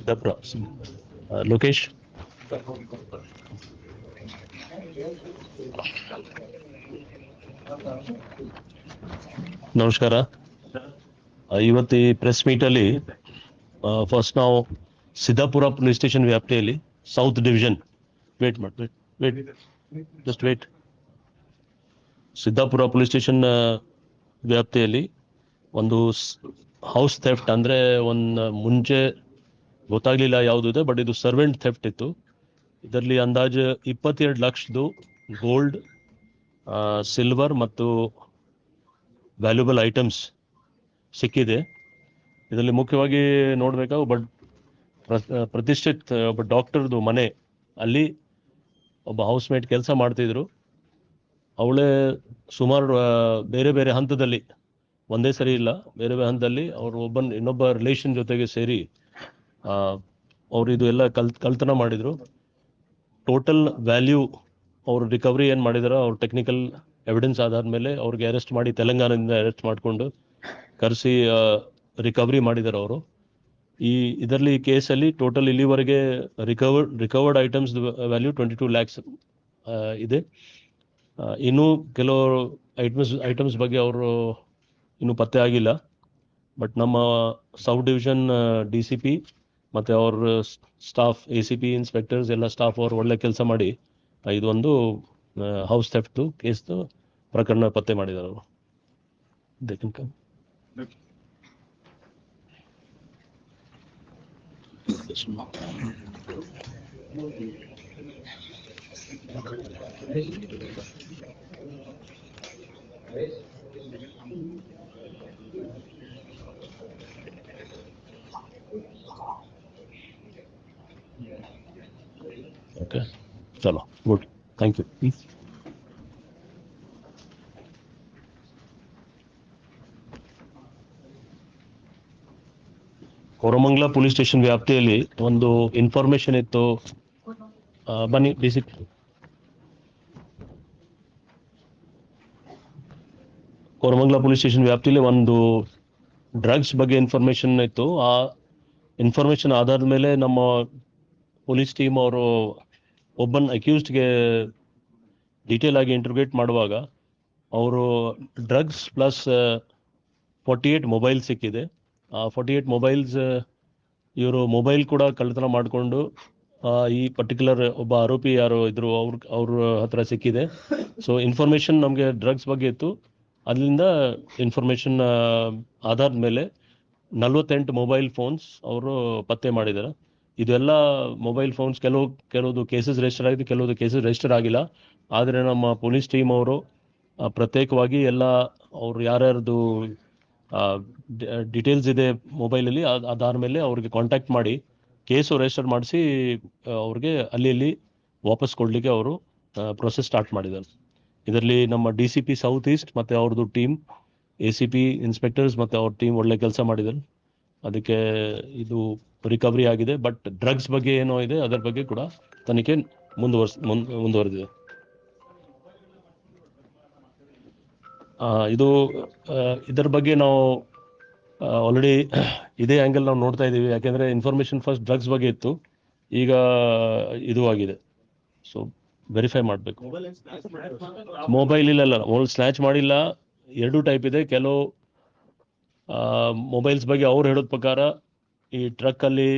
ಸಿದ್ದಾಪುರ. ಲೋಕೇಶ್. ನಮಸ್ಕಾರ. ಇವತ್ತು ಈ ಪ್ರೆಸ್ ಮೀಟಲ್ಲಿ ಫಸ್ಟ್ ನಾವು ಸಿದ್ದಾಪುರ ಪೊಲೀಸ್ ಸ್ಟೇಷನ್ ವ್ಯಾಪ್ತಿಯಲ್ಲಿ ಸೌತ್ ಡಿವಿಷನ್ ವೇಟ್ ಸಿದ್ದಾಪುರ ಪೊಲೀಸ್ ಸ್ಟೇಷನ್ ವ್ಯಾಪ್ತಿಯಲ್ಲಿ ಒಂದು ಹೌಸ್ ಥೆಫ್ಟ್ ಅಂದರೆ ಮುಂಚೆ ಗೊತ್ತಾಗ್ಲಿಲ್ಲ ಯಾವುದಿದೆ, ಬಟ್ ಇದು ಸರ್ವೆಂಟ್ ಥೆಫ್ಟ್ ಇತ್ತು. ಇದರಲ್ಲಿ ಅಂದಾಜು 22 ಲಕ್ಷದ್ದು ಗೋಲ್ಡ್, ಸಿಲ್ವರ್ ಮತ್ತು ವ್ಯಾಲ್ಯೂಬಲ್ ಐಟಮ್ಸ್ ಸಿಕ್ಕಿದೆ. ಇದರಲ್ಲಿ ಮುಖ್ಯವಾಗಿ ನೋಡಬೇಕಾಗ ಪ್ರತಿಷ್ಠಿತ್ ಒಬ್ಬ ಡಾಕ್ಟರ್ದು ಮನೆ, ಅಲ್ಲಿ ಒಬ್ಬ ಹೌಸ್ ಮೇಟ್ ಕೆಲಸ ಮಾಡ್ತಿದ್ರು. ಅವಳೇ ಸುಮಾರು ಬೇರೆ ಬೇರೆ ಹಂತದಲ್ಲಿ, ಒಂದೇ ಸರಿ ಇಲ್ಲ, ಬೇರೆ ಬೇರೆ ಹಂತದಲ್ಲಿ ಅವರು ಇನ್ನೊಬ್ಬ ರಿಲೇಷನ್ ಜೊತೆಗೆ ಸೇರಿ ಅವರು ಇದು ಎಲ್ಲ ಕಳ್ತನ ಮಾಡಿದ್ರು. ಟೋಟಲ್ ವ್ಯಾಲ್ಯೂ ಅವರು ರಿಕವರಿ ಏನು ಮಾಡಿದಾರೋ ಅವ್ರ ಟೆಕ್ನಿಕಲ್ ಎವಿಡೆನ್ಸ್ ಆಧಾರ ಮೇಲೆ ಅವ್ರಿಗೆ ಅರೆಸ್ಟ್ ಮಾಡಿ, ತೆಲಂಗಾಣದಿಂದ ಅರೆಸ್ಟ್ ಮಾಡಿಕೊಂಡು ಕರೆಸಿ ರಿಕವರಿ ಮಾಡಿದ್ದಾರೆ ಅವರು. ಇದರಲ್ಲಿ ಕೇಸಲ್ಲಿ ಟೋಟಲ್ ಇಲ್ಲಿವರೆಗೆ ರಿಕವರ್ಡ್ ಐಟಮ್ಸ್ ವ್ಯಾಲ್ಯೂ 22 lakhs ಇದೆ. ಇನ್ನೂ ಕೆಲವು ಐಟಮ್ಸ್ ಬಗ್ಗೆ ಅವರು ಇನ್ನೂ ಪತ್ತೆ ಆಗಿಲ್ಲ. ಬಟ್ ನಮ್ಮ ಸೌತ್ ಡಿವಿಷನ್ DCP ಮತ್ತು ಅವ್ರ ಸ್ಟಾಫ್, ACP, ಇನ್ಸ್ಪೆಕ್ಟರ್ಸ್ ಎಲ್ಲ ಸ್ಟಾಫ್ ಅವರು ಒಳ್ಳೆ ಕೆಲಸ ಮಾಡಿ ಇದೊಂದು ಹೌಸ್ ಥೆಫ್ಟ್ದು ಕೇಸ್ದು ಪ್ರಕರಣ ಪತ್ತೆ ಮಾಡಿದ್ದಾರೆ ಅವರು. ಓಕೆ, ಚಲೋ, good, thank you. Koramangala police station ವ್ಯಾಪ್ತಿಯಲ್ಲಿ ಒಂದು ಇನ್ಫಾರ್ಮೇಶನ್ ಇತ್ತು. ಬನ್ನಿ ಬೇಸಿಕ್. ಕೋರಮಂಗಲ ಪೊಲೀಸ್ ಸ್ಟೇಷನ್ ವ್ಯಾಪ್ತಿಯಲ್ಲಿ ಒಂದು ಡ್ರಗ್ಸ್ ಬಗ್ಗೆ ಇನ್ಫಾರ್ಮೇಶನ್ ಇತ್ತು. ಆ ಇನ್ಫಾರ್ಮೇಶನ್ ಆಧಾರದ ಮೇಲೆ ನಮ್ಮ ಪೊಲೀಸ್ ಟೀಮ್ ಅವರು ಒಬ್ಬನ ಅಕ್ಯೂಸ್ಡ್ಗೆ ಡೀಟೇಲ್ ಆಗಿ ಇಂಟರ್ವ್ಯೂಟ್ ಮಾಡುವಾಗ ಅವರು ಡ್ರಗ್ಸ್ ಪ್ಲಸ್ 48 ಮೊಬೈಲ್ ಸಿಕ್ಕಿದೆ. ಆ 48 ಮೊಬೈಲ್ಸ್, ಇವರು ಮೊಬೈಲ್ ಕೂಡ ಕಳ್ಳತನ ಮಾಡಿಕೊಂಡು ಈ ಪರ್ಟಿಕ್ಯುಲರ್ ಒಬ್ಬ ಆರೋಪಿ ಯಾರು ಇದ್ರು ಅವ್ರ ಹತ್ರ ಸಿಕ್ಕಿದೆ. ಸೊ ಇನ್ಫಾರ್ಮೇಶನ್ ನಮಗೆ ಡ್ರಗ್ಸ್ ಬಗ್ಗೆ ಇತ್ತು. ಅದರಿಂದ ಇನ್ಫಾರ್ಮೇಶನ್ ಆಧಾರದ ಮೇಲೆ 48 ಮೊಬೈಲ್ ಫೋನ್ಸ್ ಅವರು ಪತ್ತೆ ಮಾಡಿದ್ದಾರೆ. ಇದೆಲ್ಲ ಮೊಬೈಲ್ ಫೋನ್ಸ್ ಕೆಲವುದು ಕೇಸಸ್ ರಿಜಿಸ್ಟರ್ ಆಗಿದೆ, ಕೆಲವುದು ಕೇಸಸ್ ರಿಜಿಸ್ಟರ್ ಆಗಿಲ್ಲ. ಆದರೆ ನಮ್ಮ ಪೊಲೀಸ್ ಟೀಮ್ ಅವರು ಪ್ರತ್ಯೇಕವಾಗಿ ಎಲ್ಲ ಅವ್ರು ಯಾರ್ಯಾರ್ದು ಡೀಟೇಲ್ಸ್ ಇದೆ ಮೊಬೈಲಲ್ಲಿ, ಆಧಾರ ಮೇಲೆ ಅವ್ರಿಗೆ ಕಾಂಟ್ಯಾಕ್ಟ್ ಮಾಡಿ ಕೇಸು ರಿಜಿಸ್ಟರ್ ಮಾಡಿಸಿ ಅವ್ರಿಗೆ ಅಲ್ಲಿ ವಾಪಸ್ ಕೊಡಲಿಕ್ಕೆ ಅವರು ಪ್ರೊಸೆಸ್ ಸ್ಟಾರ್ಟ್ ಮಾಡಿದ್ದಾರೆ. ಇದರಲ್ಲಿ ನಮ್ಮ DCP ಸೌತ್ ಈಸ್ಟ್ ಮತ್ತು ಅವ್ರದ್ದು ಟೀಮ್, ACP, ಇನ್ಸ್ಪೆಕ್ಟರ್ಸ್ ಮತ್ತು ಅವ್ರ ಟೀಮ್ ಒಳ್ಳೆ ಕೆಲಸ ಮಾಡಿದ್ದಾರೆ. ಅದಕ್ಕೆ ಇದು ರಿಕವರಿ ಆಗಿದೆ. ಬಟ್ ಡ್ರಗ್ಸ್ ಬಗ್ಗೆ ಏನೋ ಇದೆ, ಅದರ ಬಗ್ಗೆ ಕೂಡ ತನಿಖೆ ಮುಂದುವರೆದಿದೆ. ಇದರ ಬಗ್ಗೆ ನಾವು ಆಲ್ರೆಡಿ ಇದೇ ಆ್ಯಂಗಲ್ ನಾವು ನೋಡ್ತಾ ಇದ್ದೀವಿ. ಯಾಕೆಂದರೆ ಇನ್ಫಾರ್ಮೇಷನ್ ಫಸ್ಟ್ ಡ್ರಗ್ಸ್ ಬಗ್ಗೆ ಇತ್ತು, ಈಗ ಇದು ಆಗಿದೆ. ಸೊ ವೆರಿಫೈ ಮಾಡಬೇಕು. ಮೊಬೈಲ್ ಇಲ್ಲ, ಸ್ನ್ಯಾಚ್ ಮಾಡಿಲ್ಲ. 2 ಟೈಪ್ ಇದೆ. ಕೆಲವು ಮೊಬೈಲ್ಸ್ ಬಗ್ಗೆ ಅವ್ರು ಹೇಳೋದ ಪ್ರಕಾರ ಈ ಟ್ರಕ್ಕಲ್ಲಿ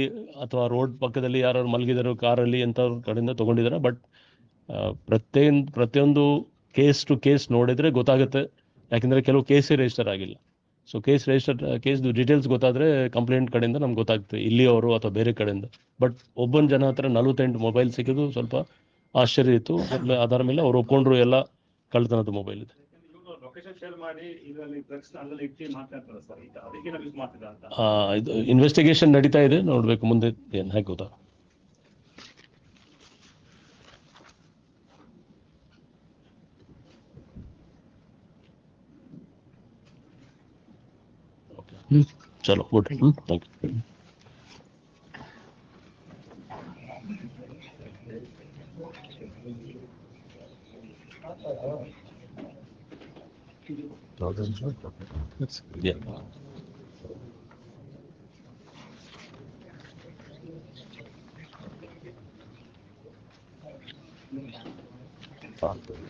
ಅಥವಾ ರೋಡ್ ಪಕ್ಕದಲ್ಲಿ ಯಾರು ಮಲಗಿದರು, ಕಾರಲ್ಲಿ ಎಂಥವ್ರ ಕಡೆಯಿಂದ ತೊಗೊಂಡಿದ್ದಾರೆ. ಬಟ್ ಪ್ರತಿಯೊಂದು ಕೇಸ್ ಟು ಕೇಸ್ ನೋಡಿದರೆ ಗೊತ್ತಾಗುತ್ತೆ. ಯಾಕೆಂದರೆ ಕೆಲವು ಕೇಸೇ ರಿಜಿಸ್ಟರ್ ಆಗಿಲ್ಲ. ಸೊ ಕೇಸ್ದು ಡೀಟೇಲ್ಸ್ ಗೊತ್ತಾದರೆ ಕಂಪ್ಲೇಂಟ್ ಕಡೆಯಿಂದ ನಮ್ಗೆ ಗೊತ್ತಾಗ್ತದೆ, ಇಲ್ಲಿಯವರು ಅಥವಾ ಬೇರೆ ಕಡೆಯಿಂದ. ಬಟ್ ಒಬ್ಬನ ಜನ ಹತ್ರ 48 ಮೊಬೈಲ್ ಸಿಕ್ಕಿದ್ದು ಸ್ವಲ್ಪ ಆಶ್ಚರ್ಯ ಇತ್ತು. ಅದರ ಮೇಲೆ ಅವ್ರು ಒಪ್ಕೊಂಡ್ರು ಎಲ್ಲ ಕಳ್ಳತನದ ಮೊಬೈಲ್ ಇದೆ. ಇದು ಇನ್ವೆಸ್ಟಿಗೇಷನ್ ನಡೀತಾ ಇದೆ, ನೋಡ್ಬೇಕು ಮುಂದೆ ಏನು ಹೇಗೆ ಗೊತ್ತಾ. ಚಲೋ, ಗುಡ್, ಥ್ಯಾಂಕ್ ಯು. Yeah.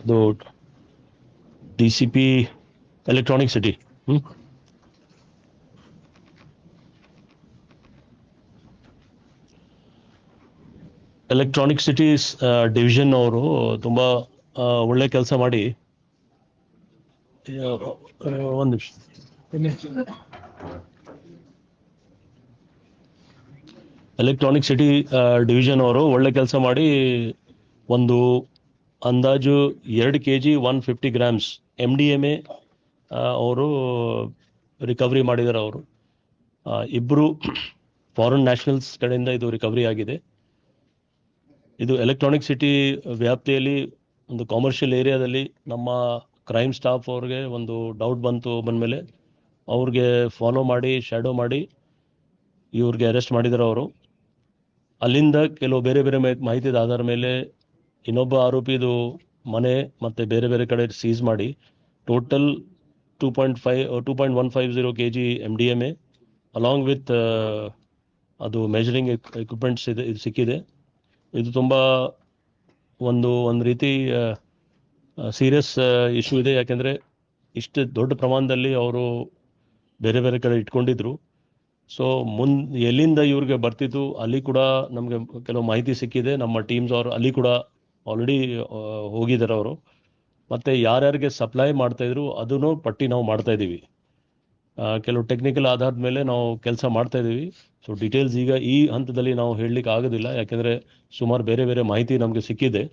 ಇದು DCP electronic city. Electronic cities division ಅವರು ತುಂಬ ಒಳ್ಳೆ ಕೆಲಸ ಮಾಡಿ ಒಂದು ನಿಮಿಷ. ಎಲೆಕ್ಟ್ರಾನಿಕ್ ಸಿಟಿ ಡಿವಿಷನ್ ಅವರು ಒಳ್ಳೆ ಕೆಲಸ ಮಾಡಿ ಒಂದು ಅಂದಾಜು 2 kg 150 grams MDMA ಅವರು ರಿಕವರಿ ಮಾಡಿದ್ದಾರೆ. ಅವರು ಇಬ್ಬರು ಫಾರಿನ್ ನ್ಯಾಷನಲ್ಸ್ ಕಡೆಯಿಂದ ಇದು ರಿಕವರಿ ಆಗಿದೆ. ಇದು ಎಲೆಕ್ಟ್ರಾನಿಕ್ ಸಿಟಿ ವ್ಯಾಪ್ತಿಯಲ್ಲಿ ಒಂದು ಕಾಮರ್ಷಿಯಲ್ ಏರಿಯಾದಲ್ಲಿ ನಮ್ಮ ಕ್ರೈಮ್ ಸ್ಟಾಫ್ ಅವ್ರಿಗೆ ಒಂದು ಡೌಟ್ ಬಂದಮೇಲೆ ಅವ್ರಿಗೆ ಫಾಲೋ ಮಾಡಿ ಶ್ಯಾಡೋ ಮಾಡಿ ಇವ್ರಿಗೆ ಅರೆಸ್ಟ್ ಮಾಡಿದ್ದಾರೆ. ಅವರು ಅಲ್ಲಿಂದ ಕೆಲವು ಬೇರೆ ಬೇರೆ ಮಾಹಿತಿದ ಆಧಾರ ಮೇಲೆ ಇನ್ನೊಬ್ಬ ಆರೋಪಿದು ಮನೆ ಮತ್ತು ಬೇರೆ ಬೇರೆ ಕಡೆ ಸೀಸ್ ಮಾಡಿ total 2.150 kg MDMA along with ಅದು ಮೆಜರಿಂಗ್ ಎಕ್ವಿಪ್ಮೆಂಟ್ಸ್ ಇದು ಸಿಕ್ಕಿದೆ. ಇದು ತುಂಬ ಒಂದು ರೀತಿ ಸೀರಿಯಸ್ ಇಶ್ಯೂ ಇದೆ. ಯಾಕೆಂದರೆ ಇಷ್ಟು ದೊಡ್ಡ ಪ್ರಮಾಣದಲ್ಲಿ ಅವರು ಬೇರೆ ಬೇರೆ ಕಡೆ ಇಟ್ಕೊಂಡಿದ್ರು. ಸೊ ಎಲ್ಲಿಂದ ಇವ್ರಿಗೆ ಬರ್ತಿತ್ತು ಅಲ್ಲಿ ಕೂಡ ನಮಗೆ ಕೆಲವು ಮಾಹಿತಿ ಸಿಕ್ಕಿದೆ. ನಮ್ಮ ಟೀಮ್ಸ್ ಅವರು ಅಲ್ಲಿ ಕೂಡ ಆಲ್ರೆಡಿ ಹೋಗಿದ್ದಾರೆ ಅವರು. ಮತ್ತು ಯಾರ್ಯಾರಿಗೆ ಸಪ್ಲೈ ಮಾಡ್ತಾಯಿದ್ರು ಅದನ್ನು ಪಟ್ಟಿ ನಾವು ಮಾಡ್ತಾಯಿದ್ದೀವಿ. ಕೆಲವು ಟೆಕ್ನಿಕಲ್ ಆಧಾರದ ಮೇಲೆ ನಾವು ಕೆಲಸ ಮಾಡ್ತಾಯಿದ್ದೀವಿ. ಸೊ ಡೀಟೇಲ್ಸ್ ಈಗ ಈ ಹಂತದಲ್ಲಿ ನಾವು ಹೇಳಲಿಕ್ಕೆ ಆಗೋದಿಲ್ಲ, ಯಾಕೆಂದರೆ ಸುಮಾರು ಬೇರೆ ಬೇರೆ ಮಾಹಿತಿ ನಮಗೆ ಸಿಕ್ಕಿದೆ.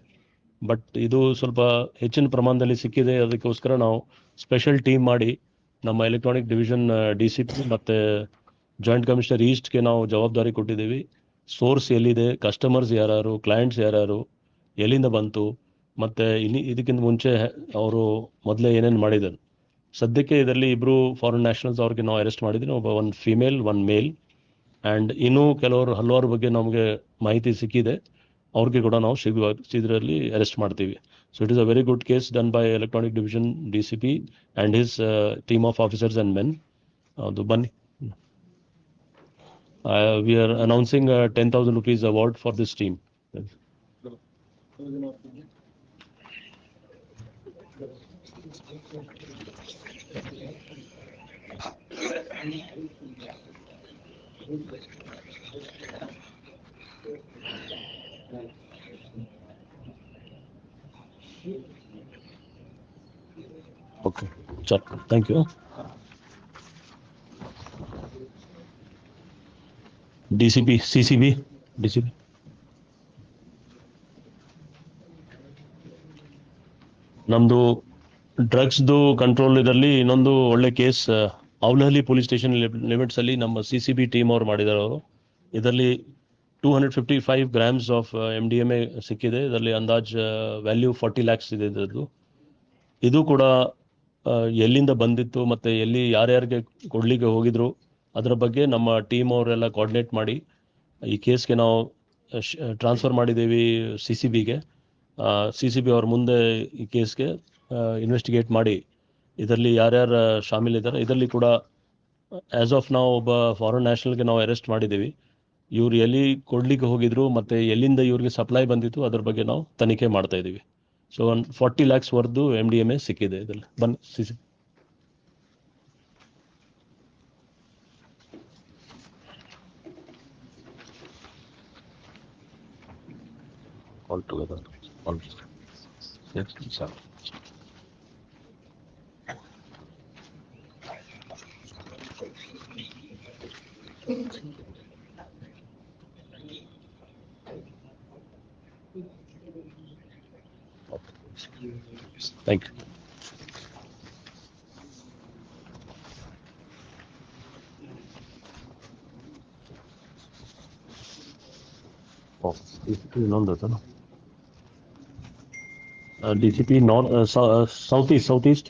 ಬಟ್ ಇದು ಸ್ವಲ್ಪ ಹೆಚ್ಚಿನ ಪ್ರಮಾಣದಲ್ಲಿ ಸಿಕ್ಕಿದೆ. ಅದಕ್ಕೋಸ್ಕರ ನಾವು ಸ್ಪೆಷಲ್ ಟೀಮ್ ಮಾಡಿ ನಮ್ಮ ಎಲೆಕ್ಟ್ರಾನಿಕ್ ಡಿವಿಷನ್ DCP ಮತ್ತು ಜಾಯಿಂಟ್ ಕಮಿಷನರ್ ಈಸ್ಟ್ಗೆ ನಾವು ಜವಾಬ್ದಾರಿ ಕೊಟ್ಟಿದ್ದೀವಿ. ಸೋರ್ಸ್ ಎಲ್ಲಿದೆ, ಕಸ್ಟಮರ್ಸ್ ಯಾರು, ಕ್ಲೈಂಟ್ಸ್ ಯಾರು, ಎಲ್ಲಿಂದ ಬಂತು, ಮತ್ತು ಇದಕ್ಕಿಂತ ಮುಂಚೆ ಅವರು ಮೊದಲೇ ಏನೇನು ಮಾಡಿದ್ದಾರೆ. ಸದ್ಯಕ್ಕೆ ಇದರಲ್ಲಿ ಇಬ್ಬರು ಫಾರಿನ್ ನ್ಯಾಷನಲ್ಸ್ ಅವ್ರಿಗೆ ನಾವು ಅರೆಸ್ಟ್ ಮಾಡಿದ್ದೀವಿ. ಒಂದು ಫಿಮೇಲ್, ಒಂದು ಮೇಲ್. ಆ್ಯಂಡ್ ಇನ್ನೂ ಹಲವಾರು ಬಗ್ಗೆ ನಮಗೆ ಮಾಹಿತಿ ಸಿಕ್ಕಿದೆ. ಅವ್ರಿಗೆ ಕೂಡ ನಾವು ಶೀಘ್ರದಲ್ಲಿ ಅರೆಸ್ಟ್ ಮಾಡ್ತೀವಿ. So it is a very good case done by electronic division DCP and his team of officers and men. ಅದು ಬನ್ನಿ. We are announcing a 10,000 rupees award for this team. Okay, sure. Thank you. DCP, CCB, DCP. ನಮ್ಮದು ಡ್ರಗ್ಸ್ದು control ಇದರಲ್ಲಿ ಇನ್ನೊಂದು ಒಳ್ಳೆ case Avalahalli police station ಲಿಮಿಟ್ಸಲ್ಲಿ ನಮ್ಮ CCB team ಅವ್ರು ಮಾಡಿದ್ದಾರೆ. ಅವರು ಇದರಲ್ಲಿ 255 grams ಆಫ್ MDMA ಸಿಕ್ಕಿದೆ. ಇದರಲ್ಲಿ ಅಂದಾಜು ವ್ಯಾಲ್ಯೂ 40 lakhs ಇದೆ ಇದರದ್ದು. ಇದು ಕೂಡ ಎಲ್ಲಿಂದ ಬಂದಿತ್ತು ಮತ್ತು ಎಲ್ಲಿ ಯಾರ್ಯಾರಿಗೆ ಕೊಡಲಿಕ್ಕೆ ಹೋಗಿದ್ರು ಅದರ ಬಗ್ಗೆ ನಮ್ಮ ಟೀಮ್ ಅವರೆಲ್ಲ ಕೋಆರ್ಡಿನೇಟ್ ಮಾಡಿ ಈ ಕೇಸ್ಗೆ ನಾವು ಟ್ರಾನ್ಸ್ಫರ್ ಮಾಡಿದ್ದೀವಿ CCBಗೆ. CCB ಅವ್ರ ಮುಂದೆ ಈ ಕೇಸ್ಗೆ ಇನ್ವೆಸ್ಟಿಗೇಟ್ ಮಾಡಿ ಇದರಲ್ಲಿ ಯಾರ್ಯಾರು ಶಾಮೀಲಿದ್ದಾರೆ. ಇದರಲ್ಲಿ ಕೂಡ ಆ್ಯಸ್ ಆಫ್ ನಾವು ಒಬ್ಬ ಫಾರಿನ್ ನ್ಯಾಷನಲ್ಗೆ ನಾವು ಅರೆಸ್ಟ್ ಮಾಡಿದ್ದೀವಿ. ಇವ್ರು ಎಲ್ಲಿ ಕೊಡಲಿಕ್ಕೆ ಹೋಗಿದ್ರು ಮತ್ತು ಎಲ್ಲಿಂದ ಇವ್ರಿಗೆ ಸಪ್ಲೈ ಬಂದಿತ್ತು ಅದ್ರ ಬಗ್ಗೆ ನಾವು ತನಿಖೆ ಮಾಡ್ತಾ ಇದ್ದೀವಿ. ಸೊ ಒಂದು 40 lakhs ವರ್ದು MDMA ಸಿಕ್ಕಿದೆ ಇದರಲ್ಲಿ. ಬನ್ನಿ CCB. All together. All. Yes, sir. Thank you. Oh, ಇನ್ನೊಂದು DCP Southeast.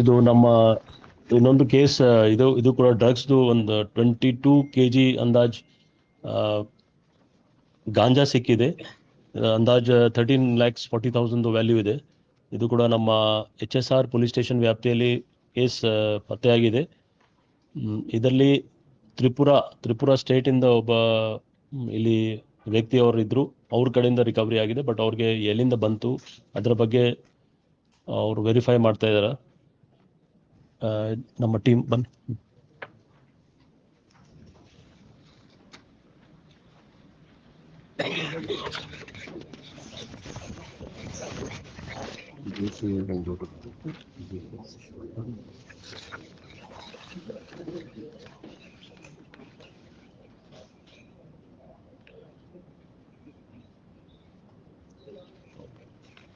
ಇದು ನಮ್ಮ ಇನ್ನೊಂದು ಕೇಸ್. ಇದು ಕೂಡ ಡ್ರಗ್ಸ್ದು ಒಂದು 22 kg ಅಂದಾಜ್ ಗಾಂಜಾ ಸಿಕ್ಕಿದೆ. ಅಂದಾಜು 13,40,000 ವ್ಯಾಲ್ಯೂ ಇದೆ. ಇದು ಕೂಡ ನಮ್ಮ HSR ಪೊಲೀಸ್ ಸ್ಟೇಷನ್ ವ್ಯಾಪ್ತಿಯಲ್ಲಿ ಕೇಸ್ ಪತ್ತೆಯಾಗಿದೆ. ಇದರಲ್ಲಿ ತ್ರಿಪುರ ಸ್ಟೇಟಿಂದ ಒಬ್ಬ ಇಲ್ಲಿ ವ್ಯಕ್ತಿಯವರು ಇದ್ರು, ಅವ್ರ ಕಡೆಯಿಂದ ರಿಕವರಿ ಆಗಿದೆ. ಬಟ್ ಅವ್ರಿಗೆ ಎಲ್ಲಿಂದ ಬಂತು ಅದರ ಬಗ್ಗೆ ಅವರು ವೆರಿಫೈ ಮಾಡ್ತಾ ಇದ್ದಾರೆ. ನಮ್ಮ ಟೀಮ್ ಬಂದು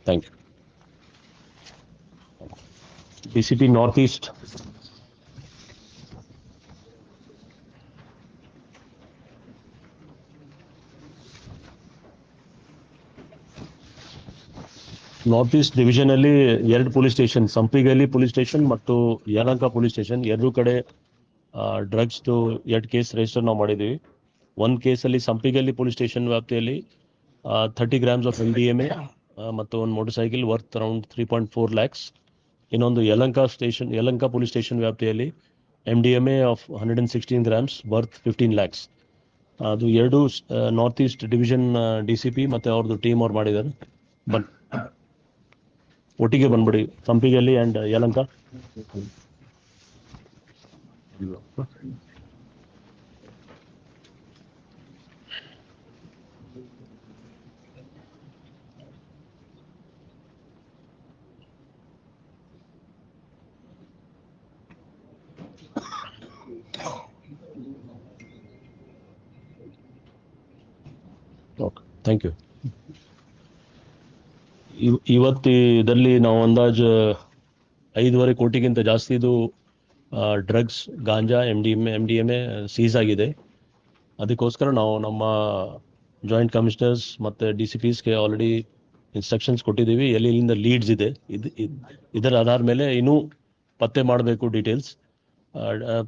thank you. DCP North East. North east division ಅಲ್ಲಿ 2 police station, Sampigehalli police station ಮತ್ತು ಯಲಹಂಕ ಪೊಲೀಸ್ ಸ್ಟೇಷನ್, ಎರಡೂ ಕಡೆ ಡ್ರಗ್ಸ್ 2 ಕೇಸ್ ರಿಜಿಸ್ಟರ್ ನಾವು ಮಾಡಿದ್ದೀವಿ. ಒಂದು ಕೇಸಲ್ಲಿ ಸಂಪಿಗಲ್ಲಿ ಪೊಲೀಸ್ ಸ್ಟೇಷನ್ ವ್ಯಾಪ್ತಿಯಲ್ಲಿ 30 grams ಆಫ್ MDMA ಮತ್ತು ಒಂದು motor cycle worth around 3.4 lakhs. ಇನ್ನೊಂದು ಯಲಹಂಕ ಪೊಲೀಸ್ ಸ್ಟೇಷನ್ ವ್ಯಾಪ್ತಿಯಲ್ಲಿ MDMA of 116 grams worth 15 lakhs. ಅದು ಎರಡು ನಾರ್ತ್ ಈಸ್ಟ್ ಡಿವಿಷನ್ DCP ಮತ್ತು ಅವ್ರದ್ದು ಟೀಮ್ ಅವ್ರು ಮಾಡಿದ್ದಾರೆ. ಒಟ್ಟಿಗೆ ಬಂದ್ಬಿಡಿ, ಸಂಪಿಗೆಲ್ಲಿ and Yelahanka. Okay, thank you. ಇವತ್ತು ಇದರಲ್ಲಿ ನಾವು ಅಂದಾಜು 5.5 ಕೋಟಿಗಿಂತ ಜಾಸ್ತಿ ಇದು ಡ್ರಗ್ಸ್, ಗಾಂಜಾ, MDMA ಸೀಸ್ ಆಗಿದೆ. ಅದಕ್ಕೋಸ್ಕರ ನಾವು ನಮ್ಮ ಜಾಯಿಂಟ್ ಕಮಿಷನರ್ಸ್ ಮತ್ತು DCPಸ್ಗೆ ಆಲ್ರೆಡಿ ಇನ್ಸ್ಟ್ರಕ್ಷನ್ಸ್ ಕೊಟ್ಟಿದ್ದೀವಿ. ಎಲ್ಲಿಂದ ಲೀಡ್ಸ್ ಇದೆ, ಇದರ ಆಧಾರ ಮೇಲೆ ಇನ್ನೂ ಪತ್ತೆ ಮಾಡಬೇಕು ಡೀಟೇಲ್ಸ್,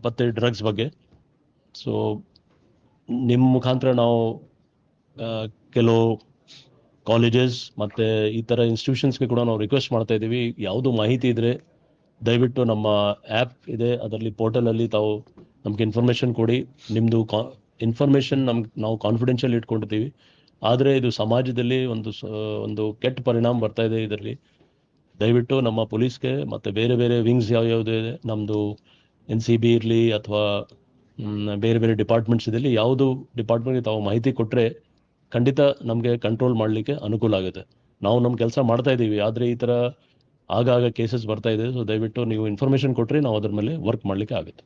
ಪತ್ತೆ ಡ್ರಗ್ಸ್ ಬಗ್ಗೆ. ಸೊ ನಿಮ್ಮ ಮುಖಾಂತರ ನಾವು ಕೆಲವು ಕಾಲೇಜಸ್ ಮತ್ತು ಈ ಥರ ಇನ್ಸ್ಟಿಟ್ಯೂಷನ್ಸ್ಗೆ ಕೂಡ ನಾವು ರಿಕ್ವೆಸ್ಟ್ ಮಾಡ್ತಾ ಇದ್ದೀವಿ, ಯಾವುದು ಮಾಹಿತಿ ಇದ್ದರೆ ದಯವಿಟ್ಟು ನಮ್ಮ ಆ್ಯಪ್ ಇದೆ, ಅದರಲ್ಲಿ ಪೋರ್ಟಲಲ್ಲಿ ತಾವು ನಮ್ಗೆ ಇನ್ಫಾರ್ಮೇಷನ್ ಕೊಡಿ. ನಿಮ್ಮದು ಇನ್ಫಾರ್ಮೇಷನ್ ನಾವು ಕಾನ್ಫಿಡೆನ್ಷಿಯಲ್ ಇಟ್ಕೊಂಡಿದ್ದೀವಿ. ಆದರೆ ಇದು ಸಮಾಜದಲ್ಲಿ ಒಂದು ಕೆಟ್ಟ ಪರಿಣಾಮ ಬರ್ತಾ ಇದೆ ಇದರಲ್ಲಿ. ದಯವಿಟ್ಟು ನಮ್ಮ ಪೊಲೀಸ್ಗೆ ಮತ್ತು ಬೇರೆ ಬೇರೆ ವಿಂಗ್ಸ್ ಯಾವ್ಯಾವುದು ಇದೆ, ನಮ್ಮದು NCB ಇರಲಿ ಅಥವಾ ಬೇರೆ ಬೇರೆ ಡಿಪಾರ್ಟ್ಮೆಂಟ್ಸ್ ಇದರಲ್ಲಿ, ಯಾವುದು ಡಿಪಾರ್ಟ್ಮೆಂಟ್ಗೆ ತಾವು ಮಾಹಿತಿ ಕೊಟ್ಟರೆ ಖಂಡಿತ ನಮಗೆ ಕಂಟ್ರೋಲ್ ಮಾಡಲಿಕ್ಕೆ ಅನುಕೂಲ ಆಗುತ್ತೆ. ನಾವು ನಮ್ಮ ಕೆಲಸ ಮಾಡ್ತಾ ಇದ್ದೀವಿ, ಆದರೆ ಈ ಥರ ಆಗಾಗ ಕೇಸಸ್ ಬರ್ತಾ ಇದೆ. ಸೊ ದಯವಿಟ್ಟು ನೀವು ಇನ್ಫಾರ್ಮೇಷನ್ ಕೊಟ್ಟರೆ ನಾವು ಅದ್ರ ಮೇಲೆ ವರ್ಕ್ ಮಾಡಲಿಕ್ಕೆ ಆಗುತ್ತೆ.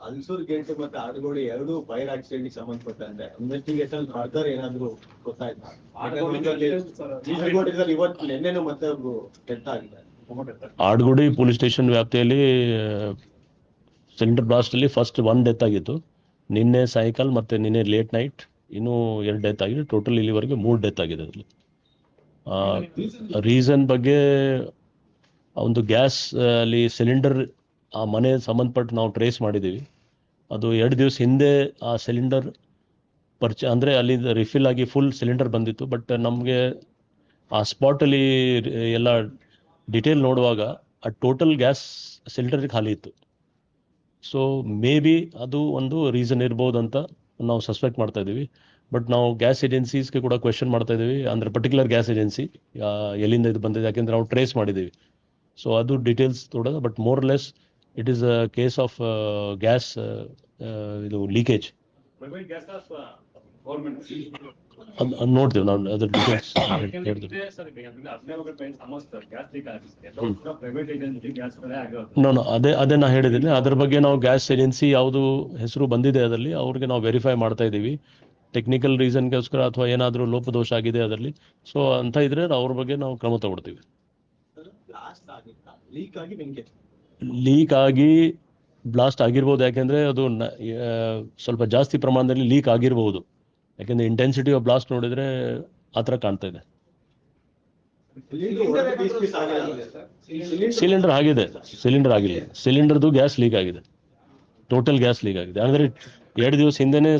ಅಲ್ಸೂರ್ ಗೇಟ್ ಮತ್ತೆ ಆಡುಗೋಡಿ ಎರಡು ಫೈರ್ ಆಕ್ಸಿಡೆಂಟ್ ಸಂಬಂಧಪಟ್ಟಂತೆ ಇನ್ವೆಸ್ಟಿಗೇಷನ್ ಫರ್ದರ್ ಏನಾದ್ರು ಗೊತ್ತಾಯ್ತಾ? ಇವತ್ತು ನಿನ್ನೆನೂ ಮತ್ತೆ ಡೆತ್ ಆಗಿದೆ. ಆಡುಗೋಡಿ ಪೊಲೀಸ್ ಸ್ಟೇಷನ್ ವ್ಯಾಪ್ತಿಯಲ್ಲಿ ಸಿಲಿಂಡರ್ ಬ್ಲಾಸ್ಟ್ ಅಲ್ಲಿ ಫಸ್ಟ್ 1 ಡೆತ್ ಆಗಿತ್ತು. ನಿನ್ನೆ ಸಾಯಂಕಾಲ ಮತ್ತೆ ನಿನ್ನೆ ಲೇಟ್ ನೈಟ್ ಇನ್ನೂ 2 ಡೆತ್ ಆಗಿದೆ. ಟೋಟಲ್ ಇಲ್ಲಿವರೆಗೆ 3 ಡೆತ್ ಆಗಿದೆ. ಅದರಲ್ಲಿ ರೀಸನ್ ಬಗ್ಗೆ ಒಂದು ಗ್ಯಾಸ್ ಅಲ್ಲಿ ಸಿಲಿಂಡರ್ ಆ ಮನೆ ಸಂಬಂಧಪಟ್ಟು ನಾವು ಟ್ರೇಸ್ ಮಾಡಿದ್ದೀವಿ. ಅದು 2 ದಿವಸ ಹಿಂದೆ ಆ ಸಿಲಿಂಡರ್ ಅಂದರೆ ಅಲ್ಲಿ ರಿಫಿಲ್ ಆಗಿ ಫುಲ್ ಸಿಲಿಂಡರ್ ಬಂದಿತ್ತು. ಬಟ್ ನಮಗೆ ಆ ಸ್ಪಾಟಲ್ಲಿ ಎಲ್ಲ ಡಿಟೇಲ್ ನೋಡುವಾಗ ಆ ಟೋಟಲ್ ಗ್ಯಾಸ್ ಸಿಲಿಂಡರ್ ಖಾಲಿ ಇತ್ತು. ಸೊ ಮೇ ಬಿ ಅದು ಒಂದು ರೀಸನ್ ಇರ್ಬೋದು ಅಂತ ನಾವು ಸಸ್ಪೆಕ್ಟ್ ಮಾಡ್ತಾ ಇದ್ದೀವಿ. ಬಟ್ ನಾವು ಗ್ಯಾಸ್ ಏಜೆನ್ಸೀಸ್ಗೆ ಕೂಡ ಕ್ವೆಶನ್ ಮಾಡ್ತಾ ಇದ್ದೀವಿ, ಅಂದರೆ ಪರ್ಟಿಕ್ಯುಲರ್ ಗ್ಯಾಸ್ ಏಜೆನ್ಸಿ ಎಲ್ಲಿಂದ ಇದು ಬಂದಿದೆ, ಯಾಕೆಂದರೆ ನಾವು ಟ್ರೇಸ್ ಮಾಡಿದ್ದೀವಿ. ಸೊ ಅದು ಡೀಟೇಲ್ಸ್ ನೋಡೋದು. But more less it is a case of gas ಇದು ಲೀಕೇಜ್. ನೋಡ್ತೀವಿ ನಾವು ಅದ್ರ ಡೀಟೇಲ್ಸ್. ಅದೇ ನಾ ಹೇಳಿದ್ದೀನಿ. ಅದ್ರ ಬಗ್ಗೆ ನಾವು ಗ್ಯಾಸ್ ಏಜೆನ್ಸಿ ಯಾವುದು ಹೆಸರು ಬಂದಿದೆ ಅದರಲ್ಲಿ ಅವ್ರಿಗೆ ನಾವು ವೆರಿಫೈ ಮಾಡ್ತಾ ಇದ್ದೀವಿ. ಟೆಕ್ನಿಕಲ್ ರೀಸನ್ಗೋಸ್ಕರ ಅಥವಾ ಏನಾದರೂ ಲೋಪದೋಷ ಆಗಿದೆ ಅದರಲ್ಲಿ, ಸೊ ಅಂತ ಇದ್ರೆ ಅವ್ರ ಬಗ್ಗೆ ನಾವು ಕ್ರಮ ತಗೊಳ್ತೀವಿ. ಲೀಕ್ ಆಗಿ ಬ್ಲಾಸ್ಟ್ ಆಗಿರ್ಬೋದು, ಯಾಕೆಂದರೆ ಅದು ಸ್ವಲ್ಪ ಜಾಸ್ತಿ ಪ್ರಮಾಣದಲ್ಲಿ ಲೀಕ್ ಆಗಿರ್ಬೋದು. ಯಾಕೆಂದರೆ ಇಂಟೆನ್ಸಿಟಿ ಆಫ್ ಬ್ಲಾಸ್ಟ್ ನೋಡಿದರೆ ಆ ಥರ ಕಾಣ್ತಾ ಇದೆ. ಸಿಲಿಂಡರ್ ಆಗಿದೆ, ಸಿಲಿಂಡರ್ ಆಗಿಲ್ಲ, ಸಿಲಿಂಡರ್ದು ಗ್ಯಾಸ್ ಲೀಕ್ ಆಗಿದೆ, ಟೋಟಲ್ ಗ್ಯಾಸ್ ಲೀಕ್ ಆಗಿದೆ. ಅಂದರೆ 2 ದಿವಸ ಹಿಂದೆನೇ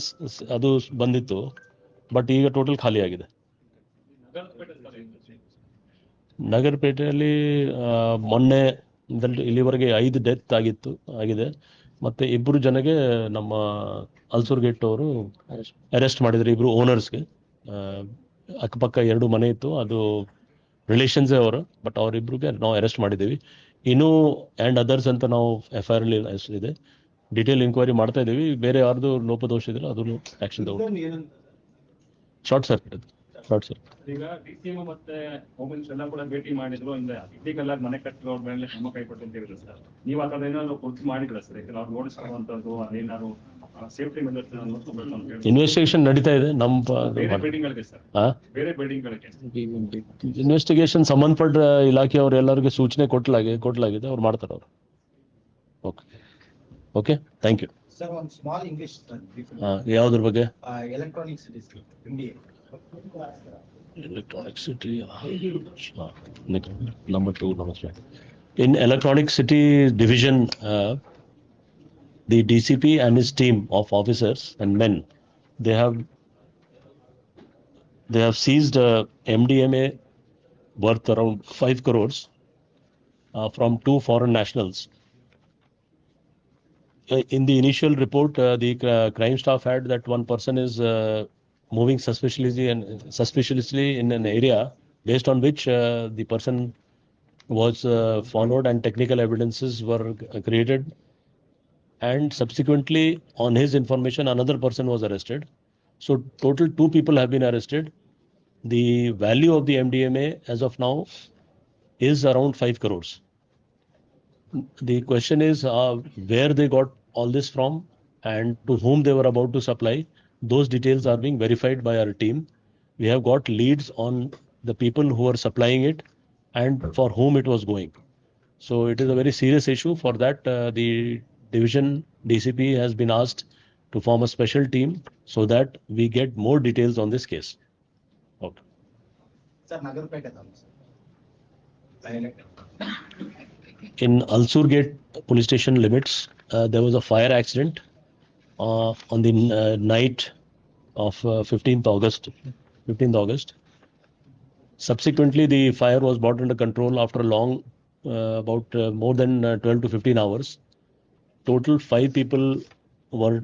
ಅದು ಬಂದಿತ್ತು. ಬಟ್ ಈಗ ಟೋಟಲ್ ಖಾಲಿ ಆಗಿದೆ. ನಗರಪೇಟೆಯಲ್ಲಿ ಮೊನ್ನೆ ಇಲ್ಲಿವರೆಗೆ 5 ಡೆತ್ ಆಗಿದೆ. ಮತ್ತೆ 2 ಜನಗೆ ನಮ್ಮ ಅಲ್ಸೂರ್ ಗೇಟ್ ಅವರು ಅರೆಸ್ಟ್ ಮಾಡಿದ್ರು, 2 ಓನರ್ಸ್ಗೆ. ಅಕ್ಕಪಕ್ಕ 2 ಮನೆ ಇತ್ತು, ಅದು ರಿಲೇಷನ್ಸೇ ಅವರು, ಬಟ್ ಅವರಿಬ್ರಿಗೆ ನಾವು ಅರೆಸ್ಟ್ ಮಾಡಿದ್ದೀವಿ. ಇನ್ನೂ ಆ್ಯಂಡ್ ಅದರ್ಸ್ ಅಂತ ನಾವು FIR ಇದೆ, ಡೀಟೇಲ್ ಇನ್ಕ್ವೈರಿ ಮಾಡ್ತಾ ಇದ್ದೀವಿ. ಬೇರೆ ಯಾರ್ದು ಲೋಪದೋಷ ಇದ್ರೆ ಅದನ್ನು ಆಕ್ಷನ್ ತಗೊಂಡು. ಏನಂತ ಶಾರ್ಟ್ ಸರ್ಕ್ಯೂಟ್. ಈಗ DCM ಮತ್ತೆ ಹೋಮ್ ಮಿನಿಸ್ಟರ್ ಎಲ್ಲ ಕೂಡ ಭೇಟಿ ಮಾಡಿದ್ರು, ಅಂದ್ರೆ ಇಲ್ಲಿಗೆಲ್ಲ ಮನೆ ಕಟ್ಟಿರೋರ್ ಮೇಲೆ ಕ್ರಮ ಕೈಗೊಳ್ಳಿ ಅಂತ ಹೇಳಿದ್ರು ಸರ್. ನೀವು ಆ ಥರ ಏನಾದ್ರು ಕುರಿತು ಮಾಡಿದ್ರ ಸರ್? ಯಾಕಂದ್ರೆ ಅವ್ರು ನೋಡಿಸ್ಕೊಳ್ಳುವಂಥದ್ದು ಅದೇನಾದ್ರು ಸೇಫ್ಟಿ ಮೆಜರ್ಸ್ ನೋಡ್ಕೋಬೇಕು ಅಂತ ಹೇಳಿ ಇನ್ವೆಸ್ಟಿಗೇಷನ್ ನಡೀತಾ ಇದೆ ನಮ್ಮ ಬೇರೆ ಬಿಲ್ಡಿಂಗ್ ಗಳಿಗೆ ಸರ್, ಹಾ ಬೇರೆ ಬಿಲ್ಡಿಂಗ್ ಗಳಿಗೆ ಇನ್ವೆಸ್ಟಿಗೇಷನ್ ಸಂಬಂಧಪಟ್ಟ ಇಲಾಖೆಯವರು ಎಲ್ಲರಿಗೂ ಸೂಚನೆ ಕೊಟ್ಟಲಾಗಿದೆ, ಅವ್ರು ಮಾಡ್ತಾರೆ ಅವರು. Okay thank you. ಸರ್, ಒಂದು ಸ್ಮಾಲ್ ಇಂಗ್ಲಿಷ್ ಯಾವುದ್ರ ಬಗ್ಗೆ? Electronic cities India Electronic City, number 2, namaste. In Electronic City division, the DCP and his team of officers and men, they have seized MDMA worth around 5 crores from 2 foreign nationals. In the initial report, the crime staff had that one person is moving suspiciously in an area, based on which the person was followed and technical evidences were created, and subsequently on his information another person was arrested. So total 2 people have been arrested. The value of the MDMA as of now is around 5 crores. The question is where they got all this from and to whom they were about to supply. Those details are being verified by our team. We have got leads on the people who are supplying it and for whom it was going. So it is a very serious issue. For that, the division DCP has been asked to form a special team so that we get more details on this case. Okay. Sir, Nagarpete In Alsur Gate police station limits, there was a fire accident on the night of 15th August. Subsequently, the fire was brought under control after a long, about more than 12 to 15 hours. Total 5 people were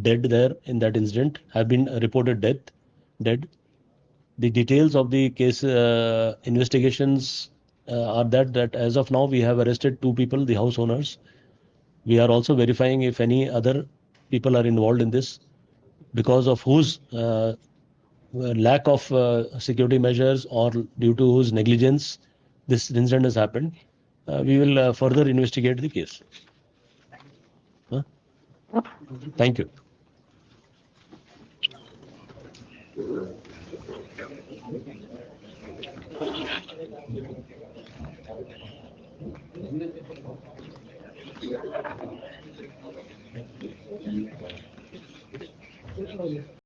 dead there in that incident, have been reported dead. The details of the case investigations are that as of now we have arrested 2 people, the house owners. We are also verifying if any other people are involved in this, because of whose lack of security measures or due to whose negligence this incident has happened. We will further investigate the case. Thank you.